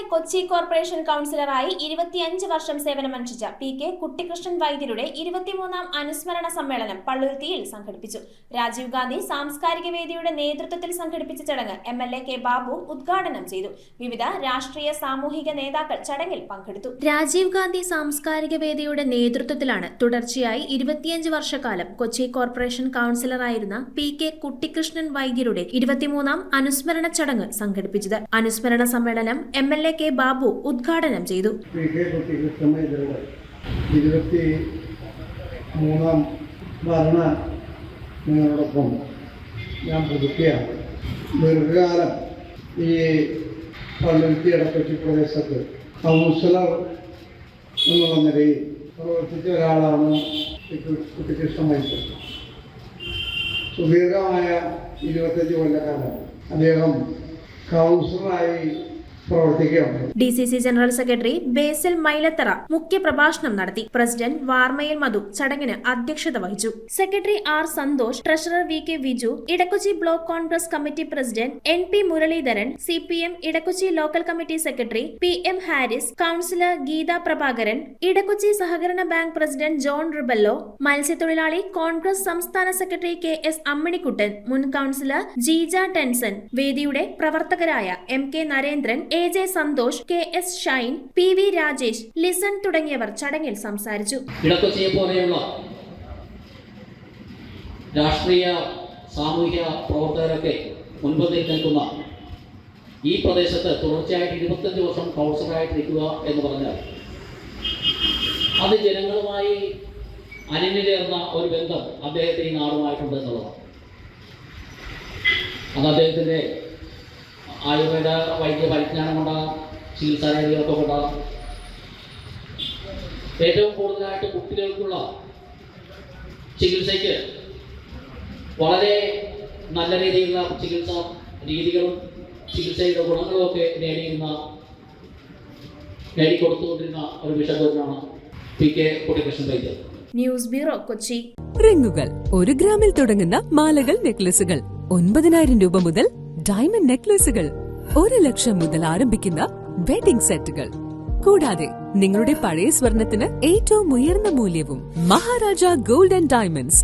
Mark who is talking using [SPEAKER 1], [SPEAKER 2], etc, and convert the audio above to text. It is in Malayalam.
[SPEAKER 1] വർഷമായി കൊച്ചി കോർപ്പറേഷൻ കൌൺസിലറായി 25 വർഷം സേവനമനുഷ്ഠിച്ച പി.കെ. കുട്ടിക്കൃഷ്ണൻ വൈദ്യരുടെ 23ാം അനുസ്മരണ സമ്മേളനം പള്ളുരുത്തിയിൽ സംഘടിപ്പിച്ചു. രാജീവ് ഗാന്ധി സാംസ്കാരിക വേദിയുടെ നേതൃത്വത്തിൽ സംഘടിപ്പിച്ച ചടങ്ങ് എം.എൽ.എ. കെ. ബാബു ഉദ്ഘാടനം ചെയ്തു. വിവിധ രാഷ്ട്രീയ സാമൂഹിക നേതാക്കൾ ചടങ്ങിൽ പങ്കെടുത്തു. രാജീവ് ഗാന്ധി സാംസ്കാരിക വേദിയുടെ നേതൃത്വത്തിലാണ് തുടർച്ചയായി 25 വർഷക്കാലം കൊച്ചി കോർപ്പറേഷൻ കൌൺസിലറായിരുന്ന പി.കെ. കുട്ടിക്കൃഷ്ണൻ വൈദ്യരുടെ 23ാം അനുസ്മരണ ചടങ്ങ് സംഘടിപ്പിച്ചത്. അനുസ്മരണ സമ്മേളനം എം.എൽ.എ. കെ. ബാബു ഉദ്ഘാടനം ചെയ്തു.
[SPEAKER 2] പി.കെ. കുട്ടിക്കൃഷ്ണൻ വൈദ്യരുടെ 23ാം ഭരണ നിങ്ങളോടൊപ്പം ഞാൻ പുതുക്കുകയാണ്. ദീർഘകാലം ഈ പള്ളുരുത്തി ഇടപ്പറ്റി പ്രദേശത്ത് കൗൺസിലർ എന്നുള്ള നിലയിൽ പ്രവർത്തിച്ച ഒരാളാണ് കുട്ടിക്കൃഷ്ണൻ വൈദ്യർ. സുദീർഘമായ 25 കൊല്ലക്കാലം അദ്ദേഹം കൗൺസിലറായി പ്രവർത്തിക്കുകയാണ്.
[SPEAKER 1] DCC general secretary Basil Mylathara മുഖ്യപ്രഭാഷണം നടത്തി. പ്രസിഡന്റ് വാർമയിൽ മധു ചടങ്ങിന് അധ്യക്ഷത വഹിച്ചു. Secretary R. Santhosh, treasurer V K. Viju, Edakochi block Congress committee president N.P. Muraleedharan, CPM Edakochi local committee secretary P.M. Haris, councillor Geetha Prabhakaran, Edakochi സഹകരണ ബാങ്ക് പ്രസിഡന്റ് ജോൺ റിബല്ലോ, മത്സ്യത്തൊഴിലാളി കോൺഗ്രസ് സംസ്ഥാന സെക്രട്ടറി K.S. അമ്മിണിക്കുട്ടൻ, മുൻ കൌൺസിലർ ജീജ ടെൻസൺ, വേദിയുടെ പ്രവർത്തകരായ M.K. Narendran, A.J. Santhosh, K.S. Shine, P.V. Rajesh, Lisson തുടങ്ങിയവർ ചടങ്ങിൽ സംസാരിച്ചു.
[SPEAKER 3] ഇടക്കൊച്ചിയെ പോലെയുള്ള രാഷ്ട്രീയ സാമൂഹിക പ്രവർത്തകരൊക്കെ മുൻപന്തിയിൽ നിൽക്കുന്ന ഈ പ്രദേശത്ത് തുടർച്ചയായിട്ട് 25 വർഷം കൗൺസിലറായിട്ടിരിക്കുക എന്ന് പറഞ്ഞാൽ അത് ജനങ്ങളുമായി അനിഞ്ഞുചേർന്ന ഒരു ബന്ധം അദ്ദേഹത്തിന് ഈ നാടുമായിട്ടുണ്ട് എന്നുള്ളതാണ്. അത് അദ്ദേഹത്തിൻ്റെ ആയുർവേദ വൈദ്യ പരിജ്ഞാനം കൊണ്ടാകാം, ചികിത്സാ രീതികളൊക്കെ കൊണ്ടാകാം. ഏറ്റവും കൂടുതലായിട്ട് കുട്ടികൾക്കുള്ള ചികിത്സയ്ക്ക് വളരെ നല്ല രീതിയിലുള്ള ചികിത്സാ രീതികളും ചികിത്സയുടെ ഗുണങ്ങളും ഒക്കെ നേടിക്കൊടുത്തുകൊണ്ടിരുന്ന ഒരു വിഷയമാണ് P K. Kuttikrishnan Vaidyar.
[SPEAKER 1] News bureau, Kochi.
[SPEAKER 4] റിങ്ങുകൾ 1 ഗ്രാമിൽ തുടങ്ങുന്ന മാലകൾ, നെക്ലസുകൾ 9,000 രൂപ മുതൽ ഡയമണ്ട് നെക്ലസുകൾ 1 ലക്ഷം മുതൽ ആരംഭിക്കുന്ന വെഡിംഗ് സെറ്റുകൾ, കൂടാതെ നിങ്ങളുടെ പഴയ സ്വർണത്തിന് ഏറ്റവും ഉയർന്ന മൂല്യവും. Maharaja gold and diamonds,